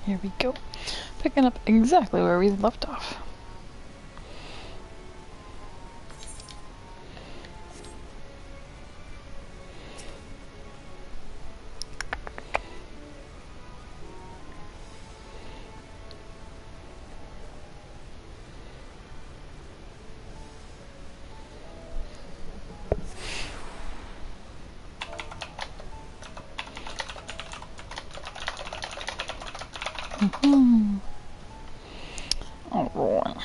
Here we go. Picking up exactly where we left off. All right.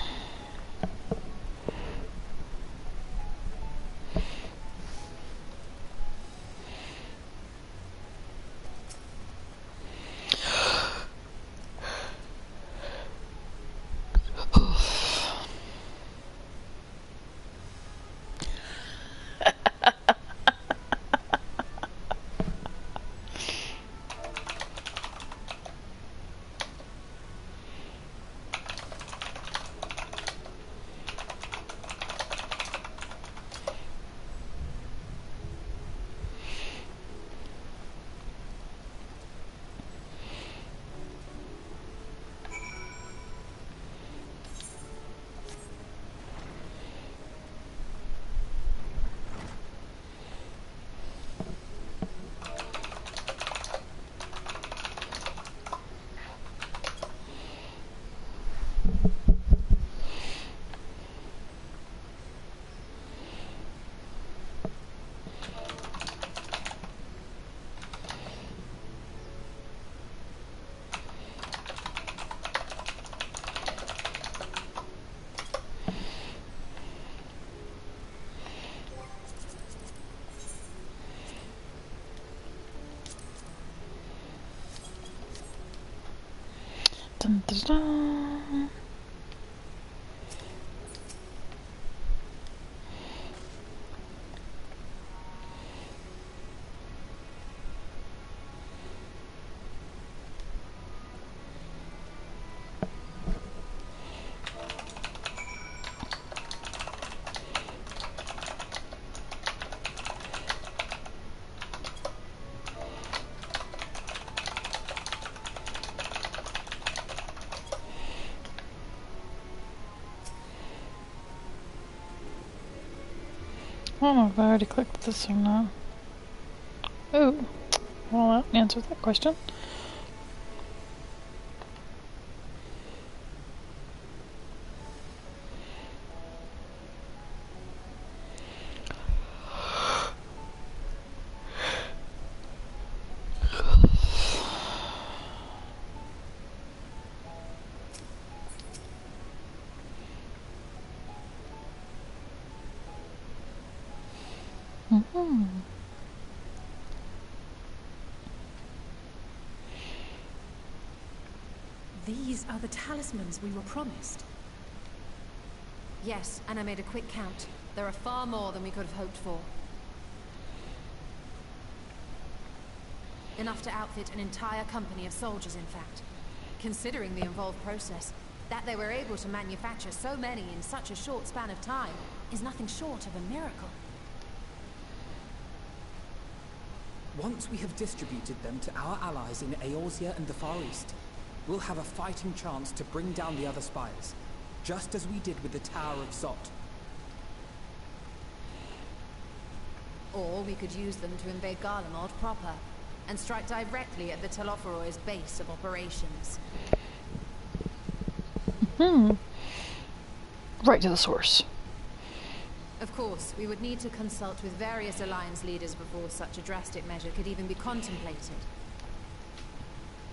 Dun, dun, dun. I don't know if I already clicked this or not. Oh, well, that answers that question. These are the talismans we were promised. Yes, and I made a quick count. There are far more than we could have hoped for. Enough to outfit an entire company of soldiers, in fact. Considering the involved process, that they were able to manufacture so many in such a short span of time is nothing short of a miracle. Once we have distributed them to our allies in Eorzea and the Far East, we'll have a fighting chance to bring down the other spires, just as we did with the Tower of Zot. Or we could use them to invade Garlemald proper, and strike directly at the Telophoroid's base of operations. Right to the source. Of course, we would need to consult with various Alliance leaders before such a drastic measure could even be contemplated.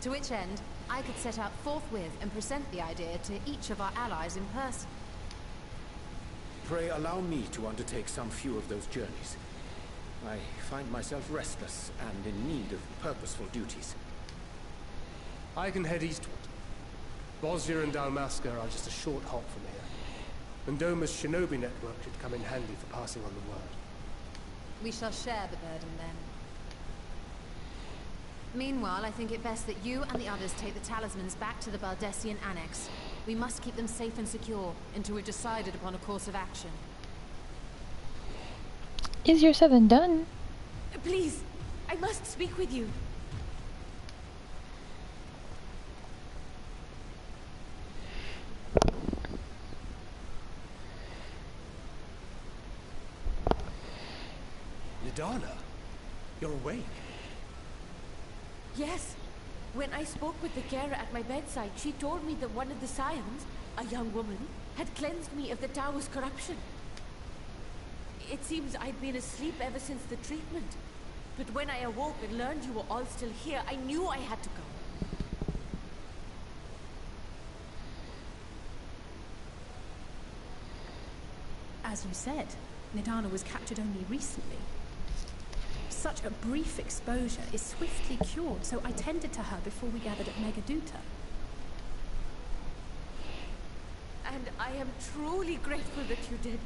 To which end, I could set out forthwith and present the idea to each of our allies in person. Pray allow me to undertake some few of those journeys. I find myself restless and in need of purposeful duties. I can head eastward. Bosnia and Dalmasca are just a short hop from here. And Doma's shinobi network should come in handy for passing on the word. We shall share the burden then. Meanwhile, I think it best that you and the others take the talismans back to the Baldessian Annex. We must keep them safe and secure until we've decided upon a course of action. Easier said than done. Please, I must speak with you. Nidana, you're awake. Yes. When I spoke with the carer at my bedside, she told me that one of the scions, a young woman, had cleansed me of the tower's corruption. It seems I'd been asleep ever since the treatment. But when I awoke and learned you were all still here, I knew I had to go. As you said, Nidana was captured only recently. Such a brief exposure is swiftly cured, so I tended to her before we gathered at Megaduta. And I am truly grateful that you did.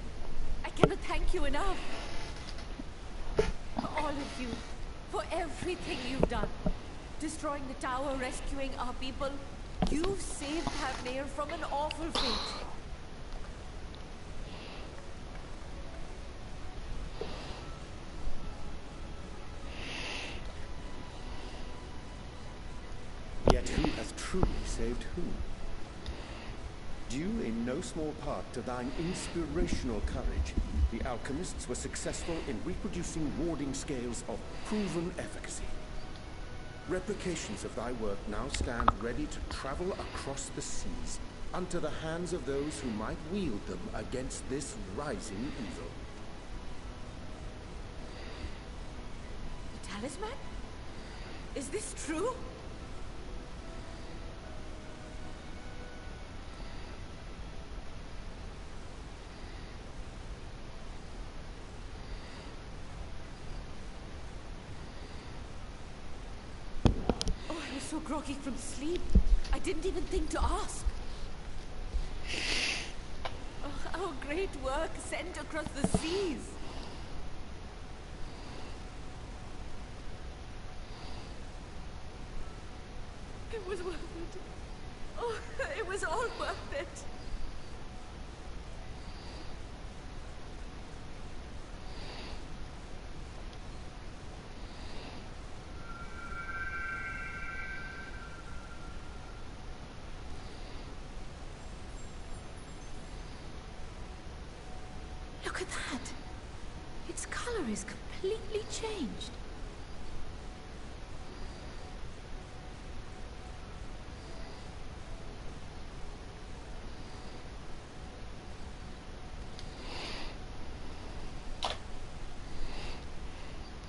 I cannot thank you enough. For all of you. For everything you've done. Destroying the tower, rescuing our people. You've saved Havnir from an awful fate. Yet who has truly saved whom? Due in no small part to thine inspirational courage, the alchemists were successful in reproducing warding scales of proven efficacy. Replications of thy work now stand ready to travel across the seas, unto the hands of those who might wield them against this rising evil. The talisman? Is this true? So groggy from sleep, I didn't even think to ask. Oh, our great work sent across the seas. It was worth it. Oh, it was all worth it. Look at that! Its color is completely changed.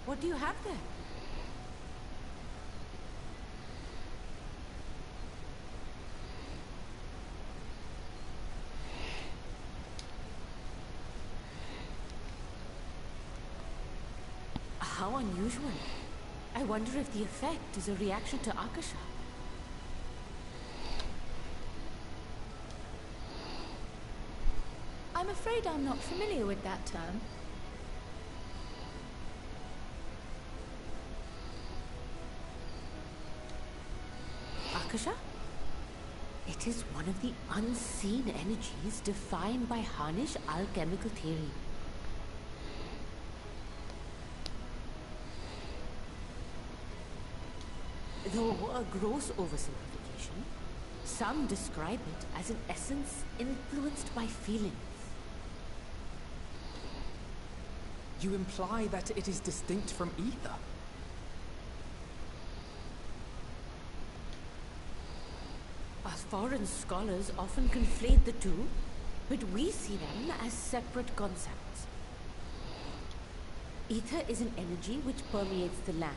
What do you have there? How unusual. I wonder if the effect is a reaction to Akasha. I'm afraid I'm not familiar with that term. Akasha? It is one of the unseen energies defined by Harnish alchemical theory. Though a gross oversimplification, some describe it as an essence influenced by feelings. You imply that it is distinct from ether. Us foreign scholars often conflate the two, but we see them as separate concepts. Ether is an energy which permeates the land.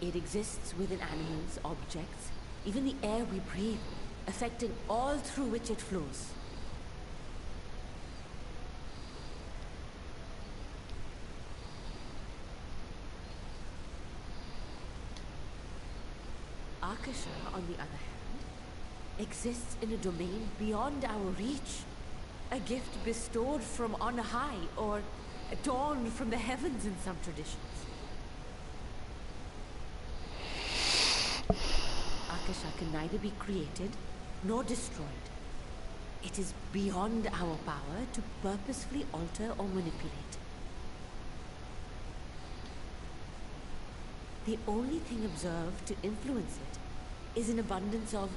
It exists within animals, objects, even the air we breathe, affecting all through which it flows. Akasha, on the other hand, exists in a domain beyond our reach. A gift bestowed from on high, or dawned from the heavens in some traditions. Akasha can neither be created nor destroyed. It is beyond our power to purposefully alter or manipulate. The only thing observed to influence it is an abundance of,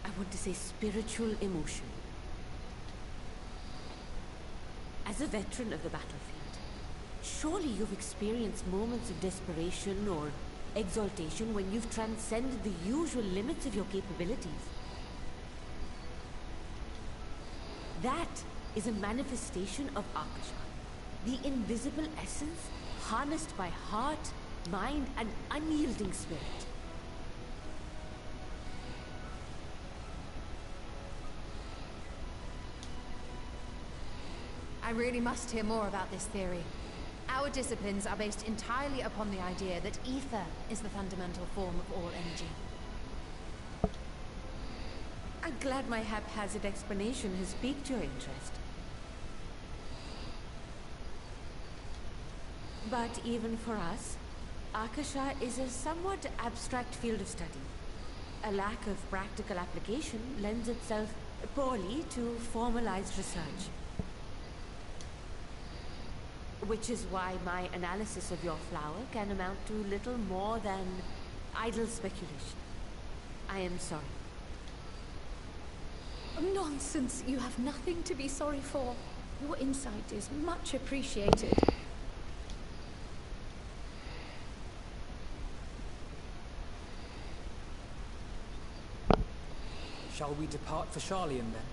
I want to say, spiritual emotion. As a veteran of the battlefield, Surely you've experienced moments of desperation or exaltation when you've transcended the usual limits of your capabilities. That is a manifestation of Akasha, the invisible essence harnessed by heart, mind, and unyielding spirit. I really must hear more about this theory. Our disciplines are based entirely upon the idea that ether is the fundamental form of all energy. I'm glad my haphazard explanation has piqued your interest. But even for us, Akasha is a somewhat abstract field of study. A lack of practical application lends itself poorly to formalized research. Which is why my analysis of your flower can amount to little more than idle speculation. I am sorry. Nonsense! You have nothing to be sorry for. Your insight is much appreciated. Shall we depart for Charlian then?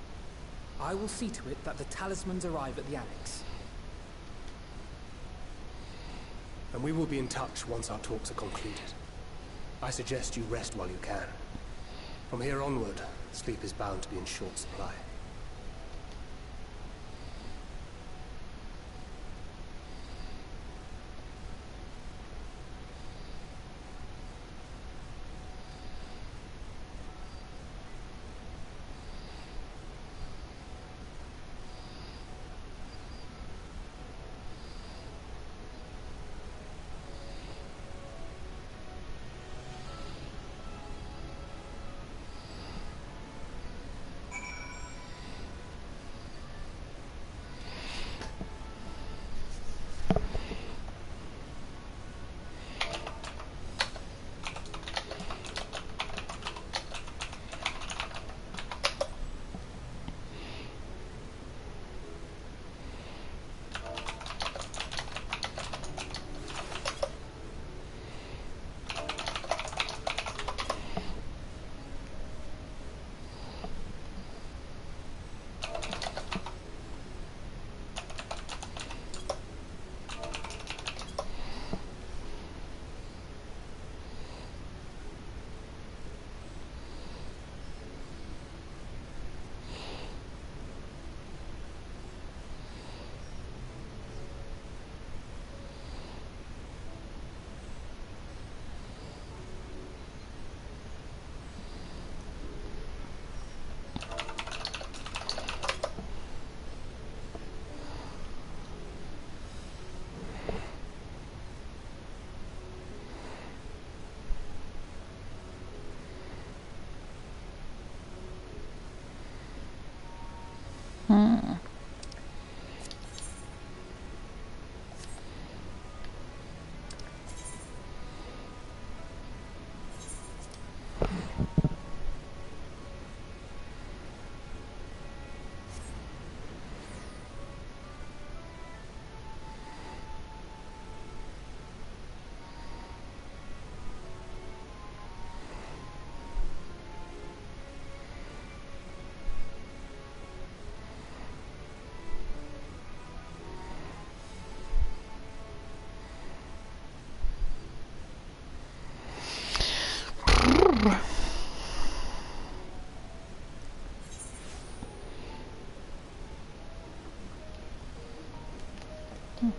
I will see to it that the talismans arrive at the annex. And we will be in touch once our talks are concluded. I suggest you rest while you can. From here onward, sleep is bound to be in short supply.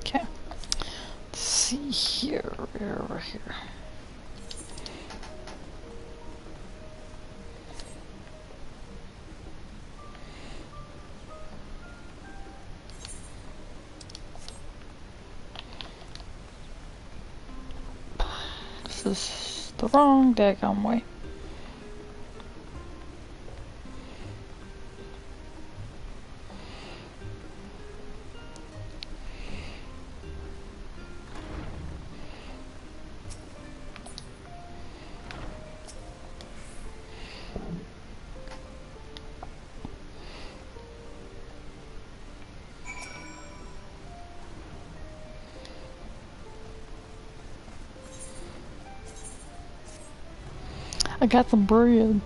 Okay. Let's see here. We're here. This is the wrong daggone way. I got the bread.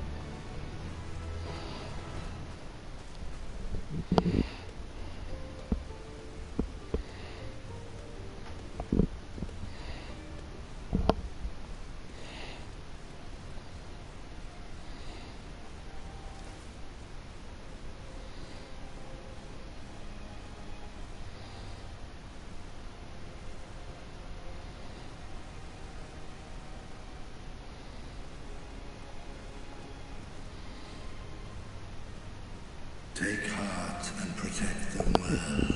Take heart and protect them well.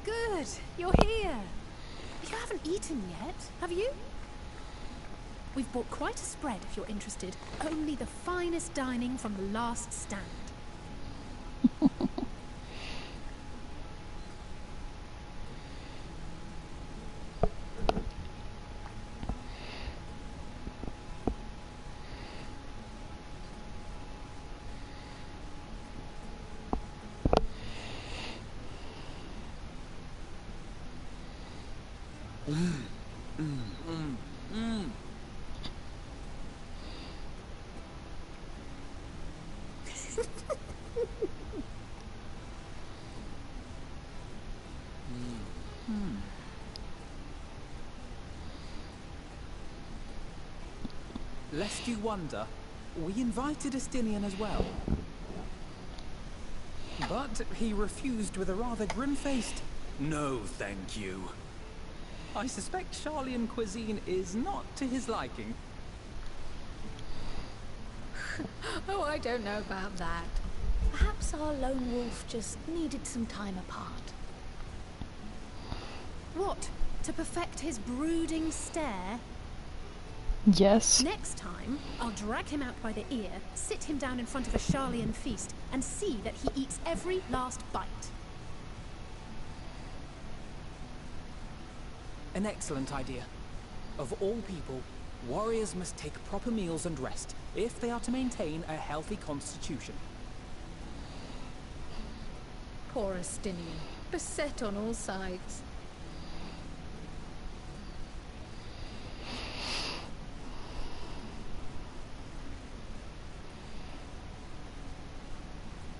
Good, you're here. You haven't eaten yet, have you? We've bought quite a spread if you're interested. Only the finest dining from the last stand. Lest you wonder, we invited Estinian as well. But he refused with a rather grim-faced, "No, thank you." I suspect Charlian cuisine is not to his liking. Oh, I don't know about that. Perhaps our lone wolf just needed some time apart. What? To perfect his brooding stare? Yes. Next time, I'll drag him out by the ear, sit him down in front of a Charlian feast, and see that he eats every last bite. An excellent idea. Of all people, warriors must take proper meals and rest if they are to maintain a healthy constitution. Poor Estinian, beset on all sides.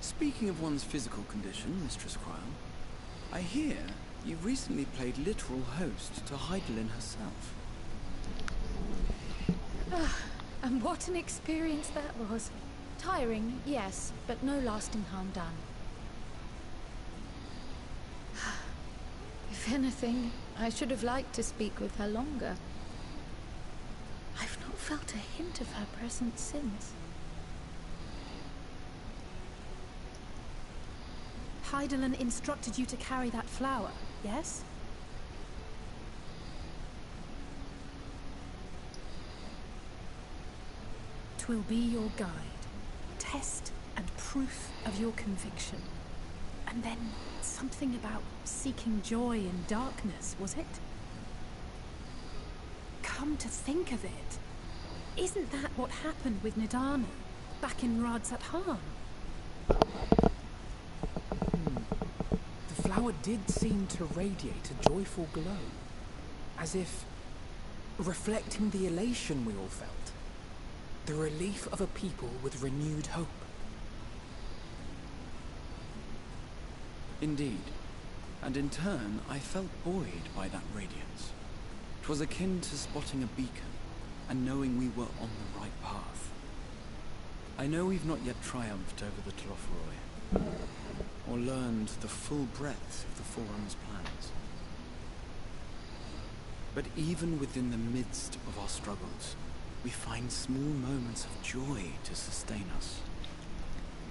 Speaking of one's physical condition, Mistress Cryle, I hear you recently played literal host to Heidelin herself. And what an experience that was. Tiring, yes, but no lasting harm done. If anything, I should have liked to speak with her longer. I've not felt a hint of her presence since. Heidelin instructed you to carry that flower, yes? Twill be your guide, test and proof of your conviction. And then something about seeking joy in darkness, was it? Come to think of it, isn't that what happened with Nidana back in Radzat-Han? The flower did seem to radiate a joyful glow, as if reflecting the elation we all felt. The relief of a people with renewed hope. Indeed, and in turn I felt buoyed by that radiance. 'Twas akin to spotting a beacon and knowing we were on the right path. I know we've not yet triumphed over the Tlofroi, or learned the full breadth of the Forum's plans. But even within the midst of our struggles, we find small moments of joy to sustain us.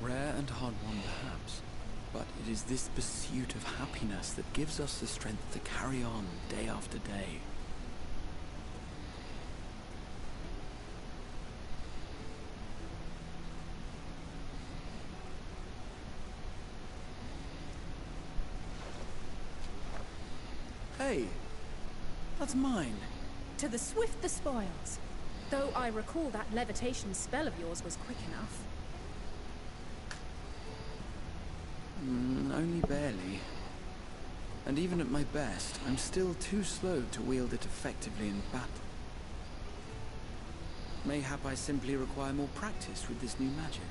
Rare and hard-won perhaps, but it is this pursuit of happiness that gives us the strength to carry on day after day. Hey, that's mine. To the swift the spoils. Though I recall that levitation spell of yours was quick enough. Only barely. And even at my best, I'm still too slow to wield it effectively in battle. Mayhap I simply require more practice with this new magic.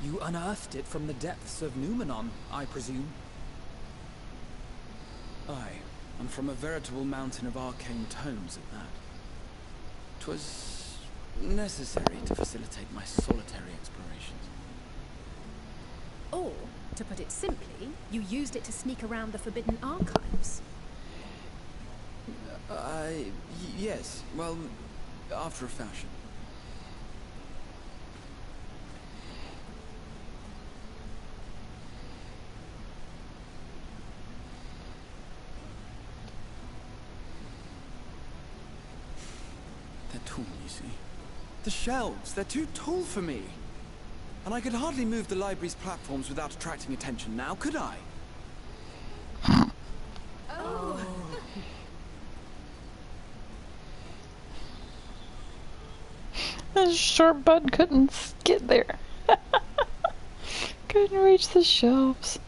You unearthed it from the depths of Numenon, I presume? Aye, and from a veritable mountain of arcane tomes at that. 'Twas necessary to facilitate my solitary explorations. Or, to put it simply, you used it to sneak around the Forbidden Archives. Yes, well, after a fashion. They're tall, you see. The shelves, they're too tall for me. And I could hardly move the library's platforms without attracting attention now, could I? The short bud couldn't get there. Couldn't reach the shelves.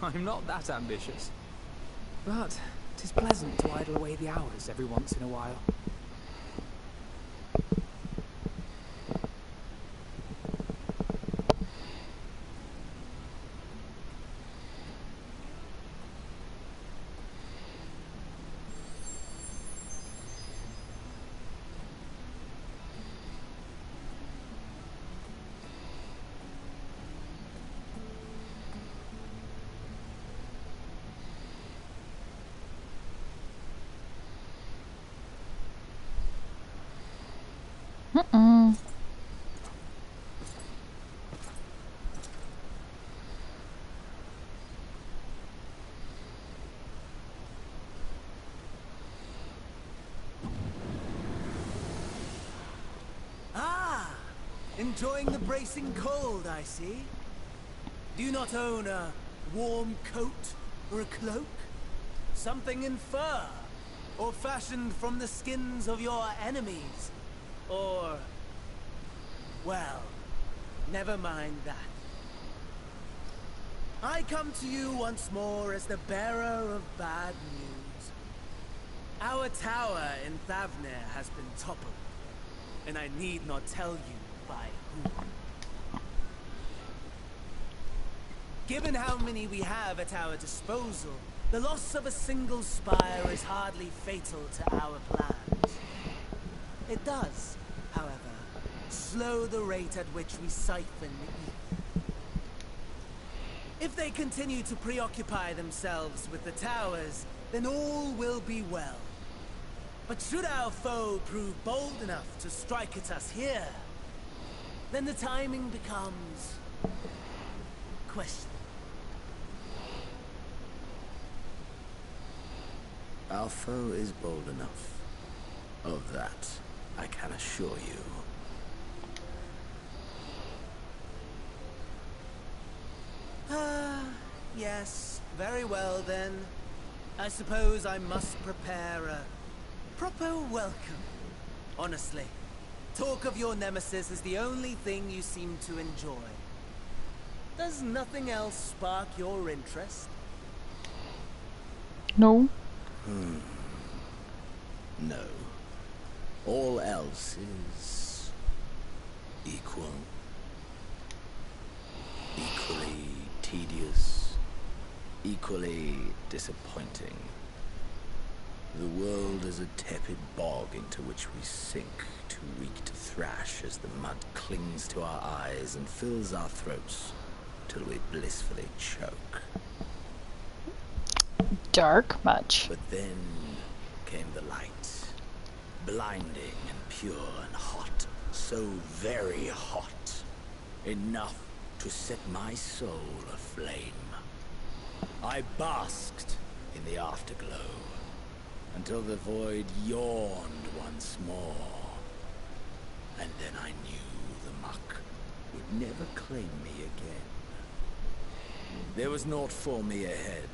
I'm not that ambitious. But 'tis pleasant to idle away the hours every once in a while. Enjoying the bracing cold, I see. Do you not own a warm coat or a cloak? Something in fur? Or fashioned from the skins of your enemies? Or... well, never mind that. I come to you once more as the bearer of bad news. Our tower in Thavnir has been toppled, and I need not tell you by whom. Given how many we have at our disposal, the loss of a single spire is hardly fatal to our plans. It does, however, slow the rate at which we siphon the ether. If they continue to preoccupy themselves with the towers, then all will be well. But should our foe prove bold enough to strike at us here, then the timing becomes questionable. Our foe is bold enough. Of that, I can assure you. Yes, very well then. I suppose I must prepare a proper welcome. Honestly, talk of your nemesis is the only thing you seem to enjoy. Does nothing else spark your interest? No. No. All else is equal. Equally tedious. Equally disappointing. The world is a tepid bog into which we sink, too weak to thrash as the mud clings to our eyes and fills our throats till we blissfully choke. Dark much. But then came the light. Blinding and pure and hot. So very hot. Enough to set my soul aflame. I basked in the afterglow until the void yawned once more. And then I knew the muck would never claim me again. There was naught for me ahead,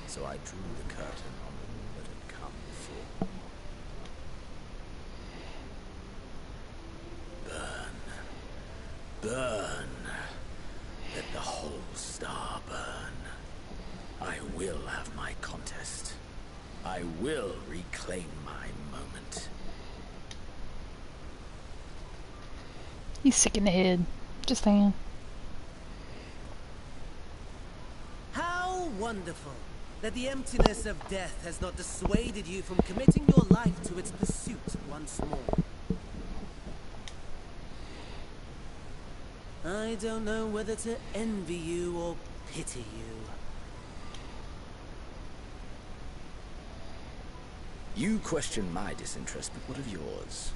so I drew the curtain on all that had come before. Burn. Burn. Let the whole star burn. I will have my contest. I will reclaim my moment. He's sick in the head. Just saying. How wonderful that the emptiness of death has not dissuaded you from committing your life to its pursuit once more. I don't know whether to envy you or pity you. You question my disinterest, but what of yours?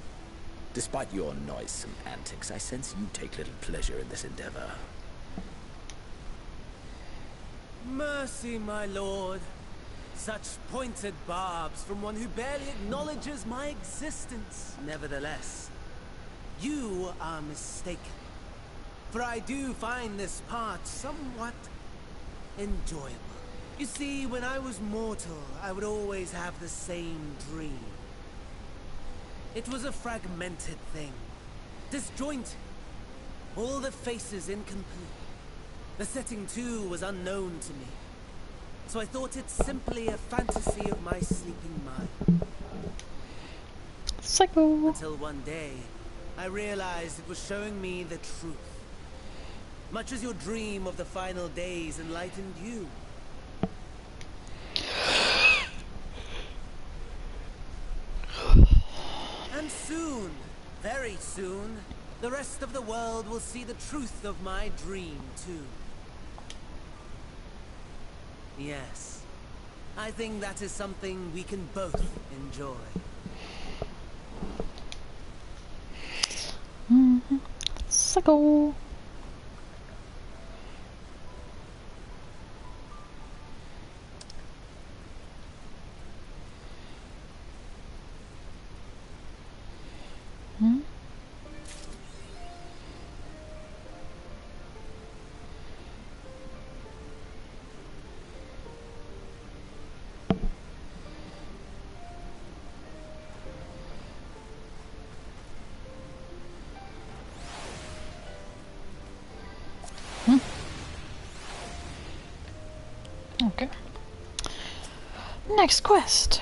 Despite your noisome antics, I sense you take little pleasure in this endeavor. Mercy, my lord. Such pointed barbs from one who barely acknowledges my existence. Nevertheless, you are mistaken. For I do find this part somewhat enjoyable. You see, when I was mortal, I would always have the same dream. It was a fragmented thing, disjointed, all the faces incomplete. The setting, too, was unknown to me, so I thought it simply a fantasy of my sleeping mind. Psycho. Until one day, I realized it was showing me the truth. Much as your dream of the final days enlightened you. And soon, very soon, the rest of the world will see the truth of my dream, too. Yes, I think that is something we can both enjoy. Psycho. Okay. Next quest.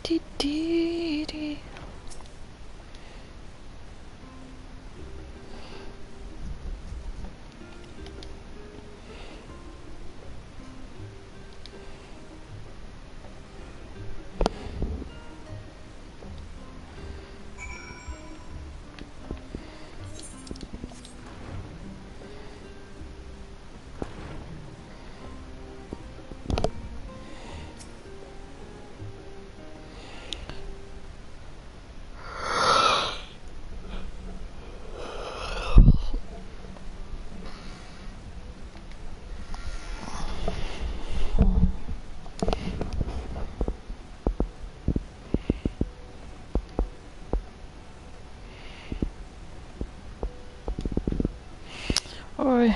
Dee dee dee. Oi.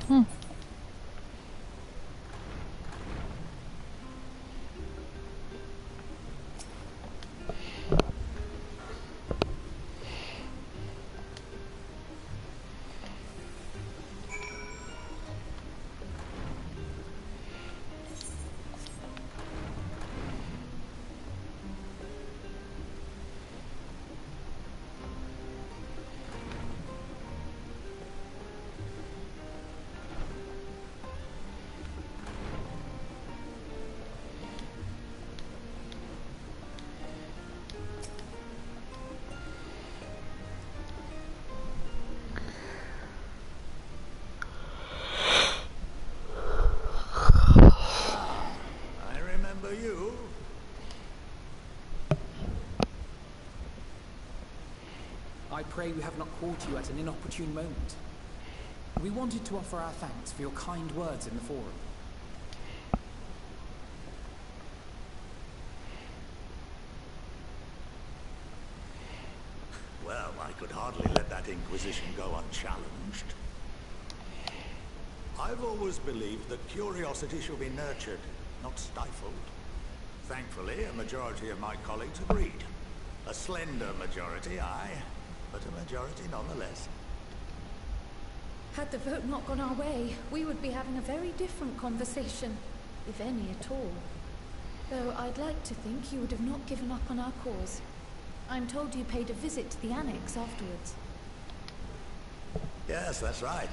Hmm. I remember you. I pray we have not caught you at an inopportune moment. We wanted to offer our thanks for your kind words in the forum. Well, I could hardly let that inquisition go unchallenged. I've always believed that curiosity should be nurtured, not stifled. Thankfully, a majority of my colleagues agreed. A slender majority, aye, but a majority nonetheless. Had the vote not gone our way, we would be having a very different conversation, if any at all. Though I'd like to think you would have not given up on our cause. I'm told you paid a visit to the annex afterwards. Yes, that's right.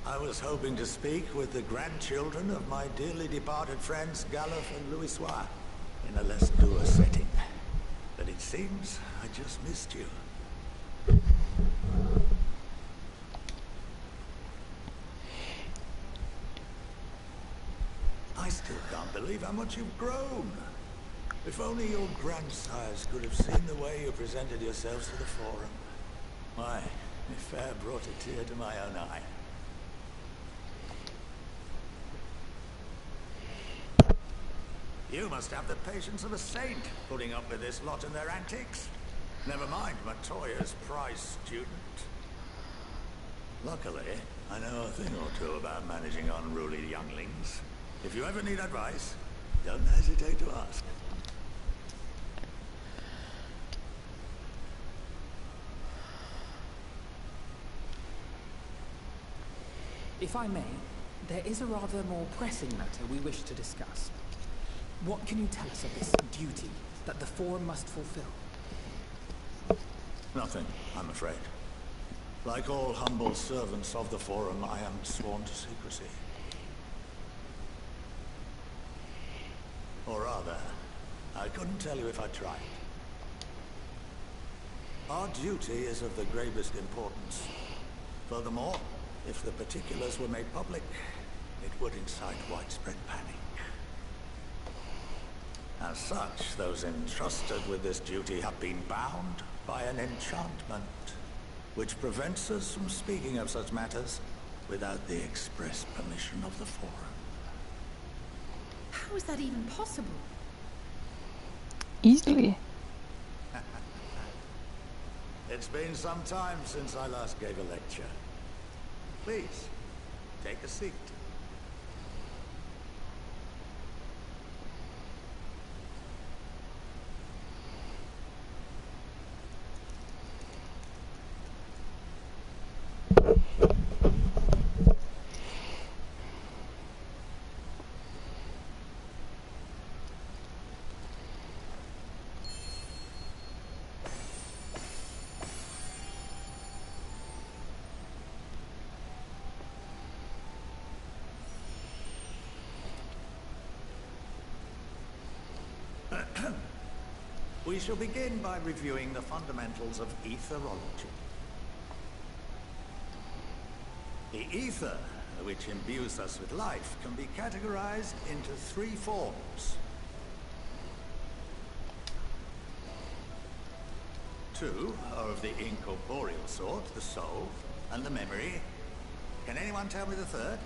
I was hoping to speak with the grandchildren of my dearly departed friends Galuf and Louis Soir in a less dour setting. But it seems I just missed you. I still can't believe how much you've grown. If only your grandsires could have seen the way you presented yourselves to the forum. Why, it fair brought a tear to my own eye. You must have the patience of a saint, putting up with this lot and their antics. Never mind Matoya's prize student. Luckily, I know a thing or two about managing unruly younglings. If you ever need advice, don't hesitate to ask. If I may, there is a rather more pressing matter we wish to discuss. What can you tell us of this duty that the Forum must fulfill? Nothing, I'm afraid. Like all humble servants of the Forum, I am sworn to secrecy. Or rather, I couldn't tell you if I tried. Our duty is of the gravest importance. Furthermore, if the particulars were made public, it would incite widespread panic. As such, those entrusted with this duty have been bound by an enchantment, which prevents us from speaking of such matters without the express permission of the Forum. How is that even possible? Easily. It's been some time since I last gave a lecture. Please, take a seat. We shall begin by reviewing the fundamentals of etherology. The ether, which imbues us with life, can be categorized into three forms. Two are of the incorporeal sort, the soul and the memory. Can anyone tell me the third?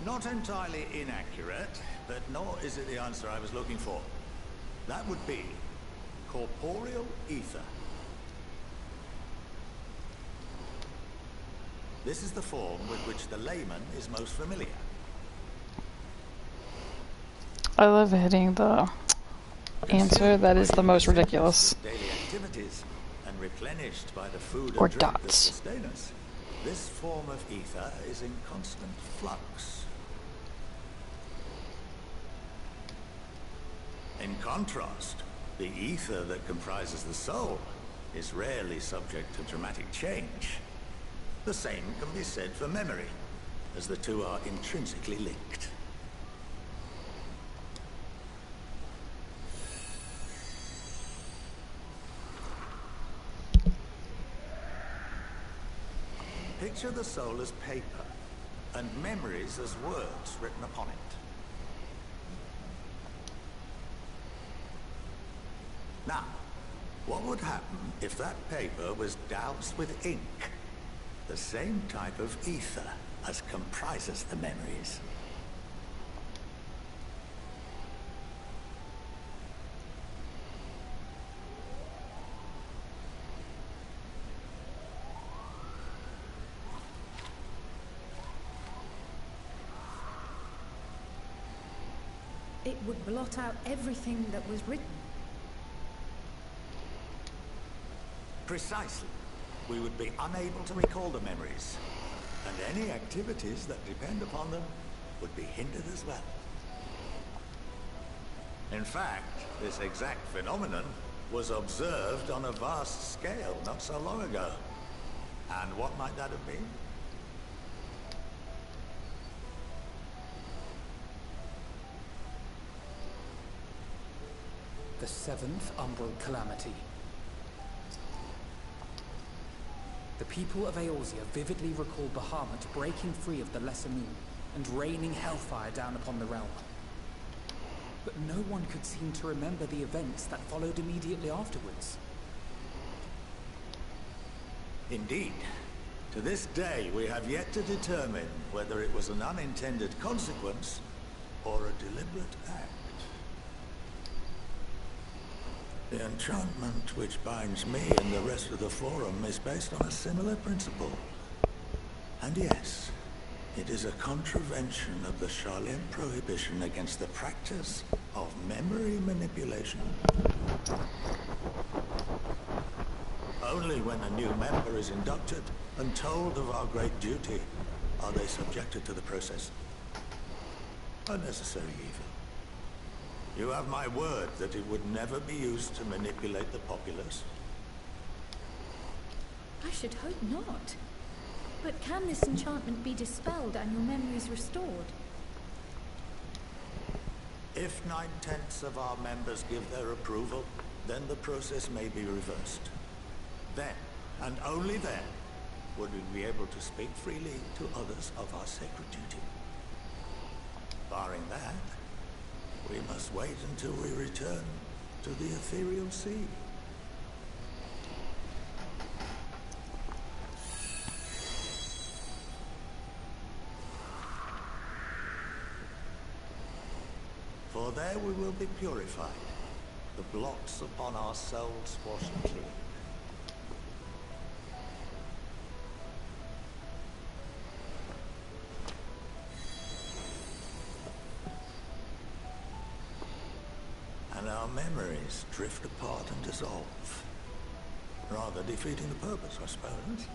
Not entirely inaccurate, but nor is it the answer I was looking for. That would be corporeal ether. This is the form with which the layman is most familiar. I love hitting the answer that is the most ridiculous. Daily activities and replenished by the food Or and drink that dots. sustain us. This form of ether is in constant flux. In contrast, the ether that comprises the soul is rarely subject to dramatic change. The same can be said for memory, as the two are intrinsically linked. Picture the soul as paper, and memories as words written upon it. Now, what would happen if that paper was doused with ink? The same type of ether as comprises the memories. It would blot out everything that was written. Precisely. We would be unable to recall the memories, and any activities that depend upon them would be hindered as well. In fact, this exact phenomenon was observed on a vast scale not so long ago. And what might that have been? The seventh Umbral Calamity. The people of Eorzea vividly recall Bahamut breaking free of the Lesser Moon and raining hellfire down upon the realm. But no one could seem to remember the events that followed immediately afterwards. Indeed. To this day, we have yet to determine whether it was an unintended consequence or a deliberate act. The enchantment which binds me and the rest of the Forum is based on a similar principle. And yes, it is a contravention of the Sharlayan prohibition against the practice of memory manipulation. Only when a new member is inducted and told of our great duty are they subjected to the process. A necessary evil. You have my word that it would never be used to manipulate the populace. I should hope not. But can this enchantment be dispelled and your memories restored? If 9/10 of our members give their approval, then the process may be reversed. Then, and only then, would we be able to speak freely to others of our sacred duty. Barring that, we must wait until we return to the ethereal sea. For there we will be purified, the blots upon our souls washed clean. And our memories drift apart and dissolve, rather defeating the purpose, I suppose.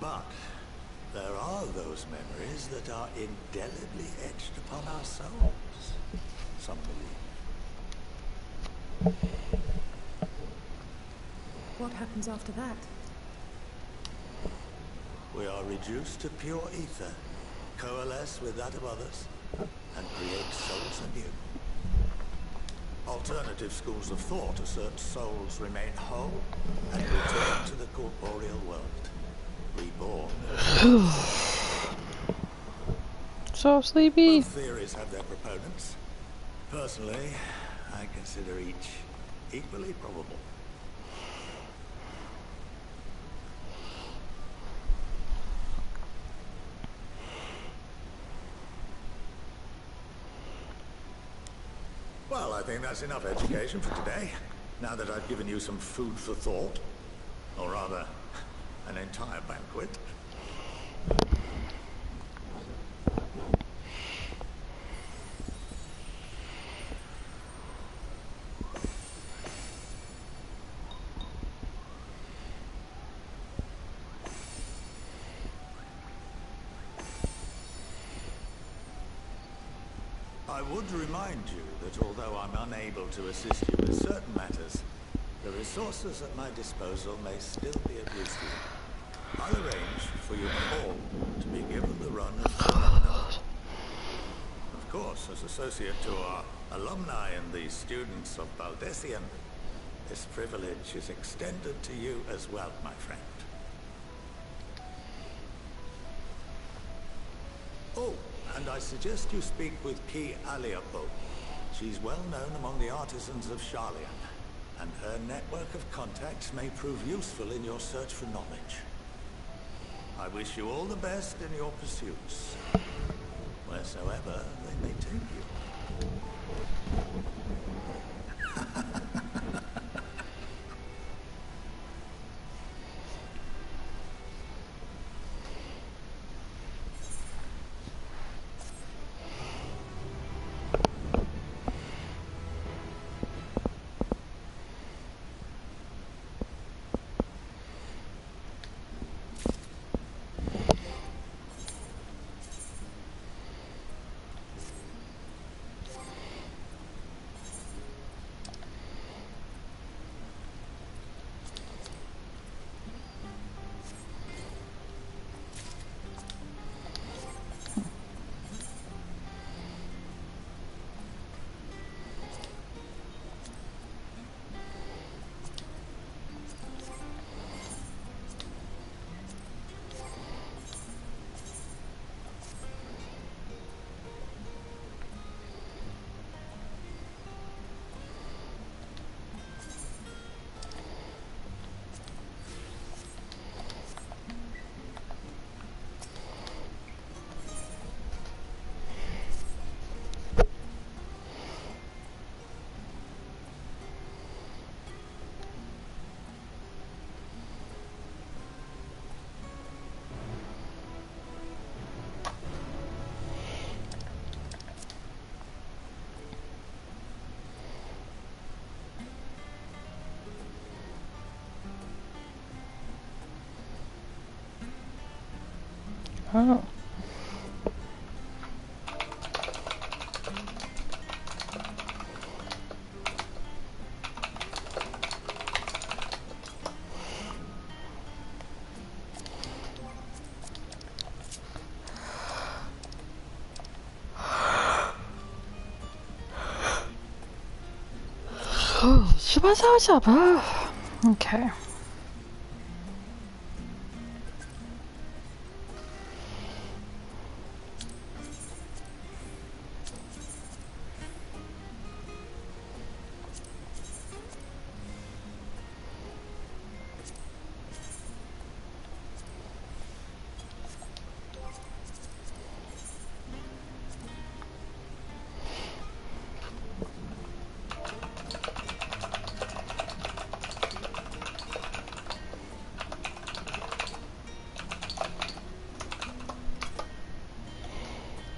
But there are those memories that are indelibly etched upon our souls, some believe. What happens after that? We are reduced to pure ether, coalesce with that of others, and create souls anew. Alternative schools of thought assert souls remain whole and return to the corporeal world. Reborn. So sleepy. Both theories have their proponents. Personally, I consider each equally probable. Well, I think that's enough education for today. Now that I've given you some food for thought. Or rather, an entire banquet. I would remind you that although I'm unable to assist you with certain matters, the resources at my disposal may still be of use to you. I'll arrange for you all to be given the run of Phenomenon. Of course, as associate to our alumni and the students of Baldessian, this privilege is extended to you as well, my friend. Oh, and I suggest you speak with Ki Aliapo. She's well known among the artisans of Sharlayan, and her network of contacts may prove useful in your search for knowledge. I wish you all the best in your pursuits, wheresoever they may take you. Okay.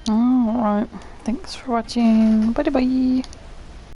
Alright, thanks for watching. Bye bye.